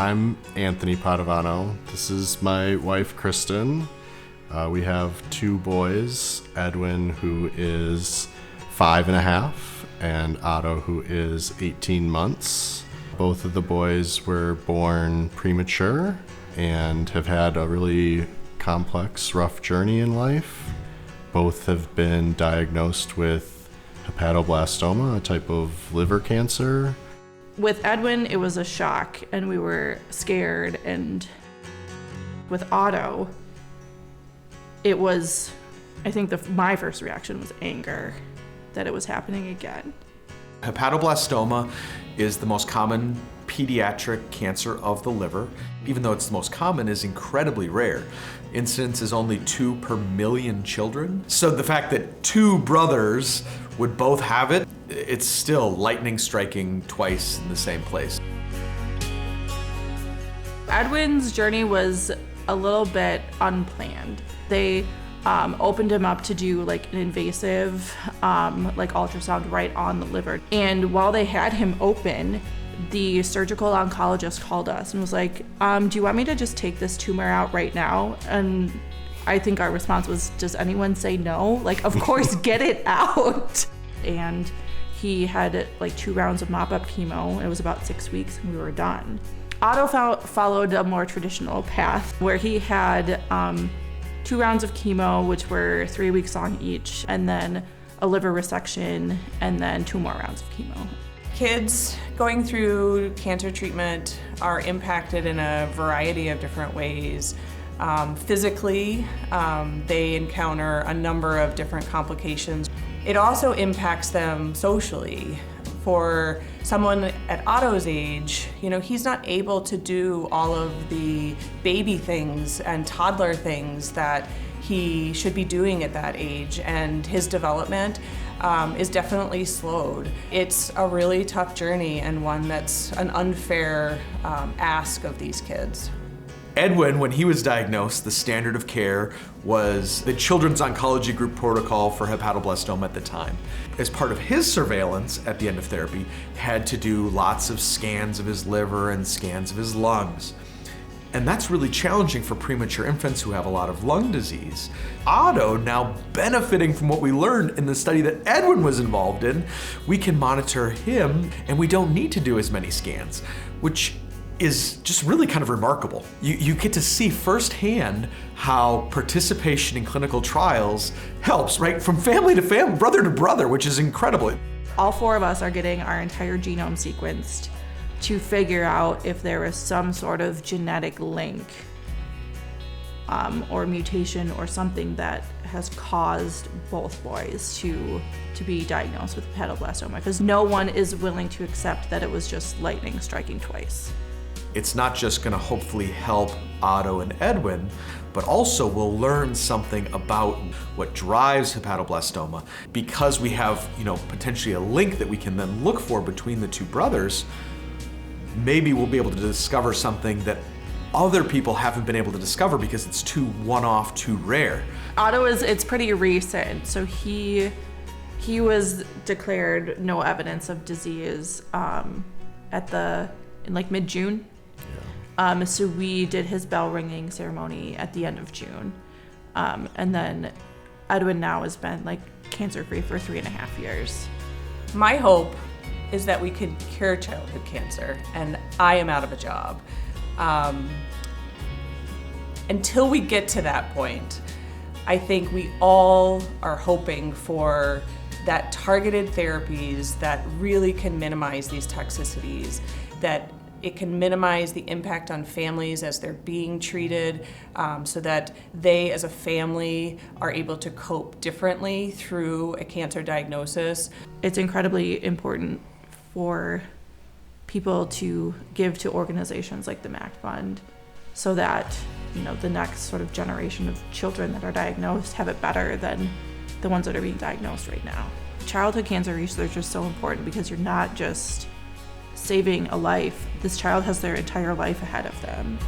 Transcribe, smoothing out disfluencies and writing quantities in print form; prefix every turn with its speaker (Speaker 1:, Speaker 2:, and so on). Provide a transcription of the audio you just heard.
Speaker 1: I'm Anthony Padovano. This is my wife, Kristen. We have two boys, Edwin, who is 5.5, and Otto, who is 18 months. Both of the boys were born premature and have had a really complex, rough journey in life. Both have been diagnosed with hepatoblastoma, a type of liver cancer.
Speaker 2: With Edwin, it was a shock, and we were scared. And with Otto, it was, I think my first reaction was anger that it was happening again.
Speaker 3: Hepatoblastoma is the most common pediatric cancer of the liver. Even though it's the most common, is incredibly rare. Incidence is only 2 per million children. So the fact that two brothers would both have it, it's still lightning striking twice in the same place.
Speaker 2: Edwin's journey was a little bit unplanned. They opened him up to do like an invasive ultrasound right on the liver. And while they had him open, the surgical oncologist called us and was like, do you want me to just take this tumor out right now? And I think our response was, does anyone say no? Like, of course, get it out. And he had like 2 rounds of mop-up chemo. It was about 6 weeks and we were done. Otto followed a more traditional path where he had 2 rounds of chemo, which were 3 weeks long each, and then a liver resection, and then 2 more rounds of chemo.
Speaker 4: Kids going through cancer treatment are impacted in a variety of different ways. Physically, they encounter a number of different complications. It also impacts them socially. For someone at Otto's age, he's not able to do all of the baby things and toddler things that he should be doing at that age, and his development is definitely slowed. It's a really tough journey and one that's an unfair ask of these kids.
Speaker 3: Edwin, when he was diagnosed, the standard of care was the Children's Oncology Group protocol for hepatoblastoma at the time. As part of his surveillance at the end of therapy, had to do lots of scans of his liver and scans of his lungs. And that's really challenging for premature infants who have a lot of lung disease. Otto, now benefiting from what we learned in the study that Edwin was involved in, we can monitor him and we don't need to do as many scans, which is just really kind of remarkable. You get to see firsthand how participation in clinical trials helps, right? From family to family, brother to brother, which is incredible.
Speaker 2: All 4 of us are getting our entire genome sequenced to figure out if there is some sort of genetic link or mutation or something that has caused both boys to be diagnosed with hepatoblastoma, because no one is willing to accept that it was just lightning striking twice.
Speaker 3: It's not just gonna hopefully help Otto and Edwin, but also we'll learn something about what drives hepatoblastoma. Because we have, potentially a link that we can then look for between the 2 brothers, maybe we'll be able to discover something that other people haven't been able to discover because it's too one-off, too rare.
Speaker 2: Otto it's pretty recent, so he was declared no evidence of disease in like mid-June. Yeah. So we did his bell ringing ceremony at the end of June, and then Edwin now has been like cancer-free for 3.5 years.
Speaker 4: My hope is that we could cure childhood cancer, and I am out of a job. Until we get to that point, I think we all are hoping for that targeted therapies that really can minimize these toxicities, that it can minimize the impact on families as they're being treated, so that they as a family are able to cope differently through a cancer diagnosis.
Speaker 2: It's incredibly important for people to give to organizations like the MACC Fund so that the next sort of generation of children that are diagnosed have it better than the ones that are being diagnosed right now. Childhood cancer research is so important because you're not just saving a life. This child has their entire life ahead of them.